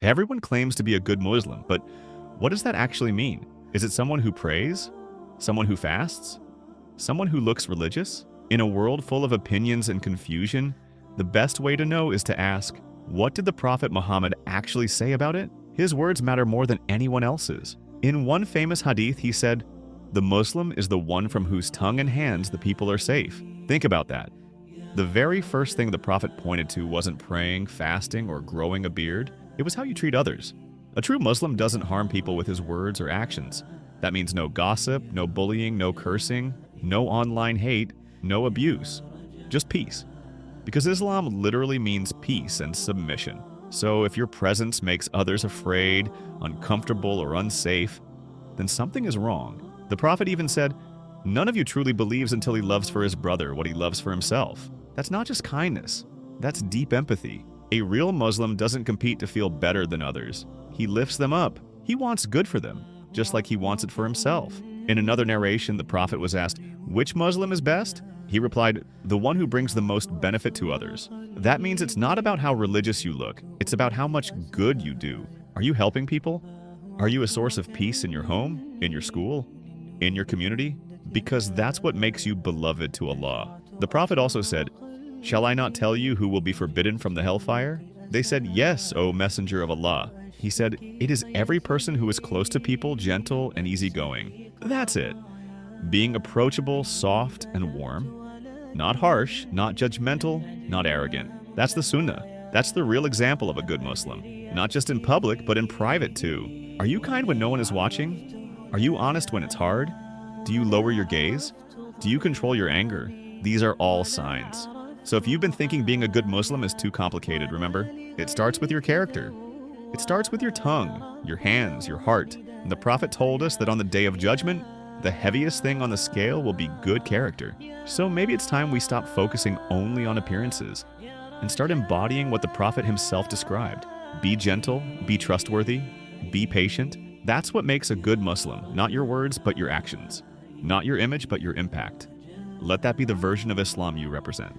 Everyone claims to be a good Muslim, but what does that actually mean? Is it someone who prays? Someone who fasts? Someone who looks religious? In a world full of opinions and confusion, the best way to know is to ask, what did the Prophet Muhammad actually say about it? His words matter more than anyone else's. In one famous hadith, he said, "The Muslim is the one from whose tongue and hands the people are safe." Think about that. The very first thing the Prophet pointed to wasn't praying, fasting, or growing a beard. It was how you treat others. A true Muslim doesn't harm people with his words or actions. That means no gossip, no bullying, no cursing, no online hate, no abuse. Just peace. Because Islam literally means peace and submission. So if your presence makes others afraid, uncomfortable, or unsafe, then something is wrong. The Prophet even said, "None of you truly believes until he loves for his brother what he loves for himself." That's not just kindness. That's deep empathy. A real Muslim doesn't compete to feel better than others. He lifts them up. He wants good for them, just like he wants it for himself. In another narration, the Prophet was asked, "Which Muslim is best?" He replied, "The one who brings the most benefit to others." That means it's not about how religious you look. It's about how much good you do. Are you helping people? Are you a source of peace in your home, in your school, in your community? Because that's what makes you beloved to Allah. The Prophet also said, "Shall I not tell you who will be forbidden from the hellfire?" They said, "Yes, O Messenger of Allah." He said, "It is every person who is close to people, gentle, and easygoing." That's it. Being approachable, soft, and warm. Not harsh, not judgmental, not arrogant. That's the Sunnah. That's the real example of a good Muslim. Not just in public, but in private too. Are you kind when no one is watching? Are you honest when it's hard? Do you lower your gaze? Do you control your anger? These are all signs. So if you've been thinking being a good Muslim is too complicated, remember, it starts with your character. It starts with your tongue, your hands, your heart. And the Prophet told us that on the day of judgment, the heaviest thing on the scale will be good character. So maybe it's time we stop focusing only on appearances and start embodying what the Prophet himself described. Be gentle, be trustworthy, be patient. That's what makes a good Muslim, not your words, but your actions. Not your image, but your impact. Let that be the version of Islam you represent.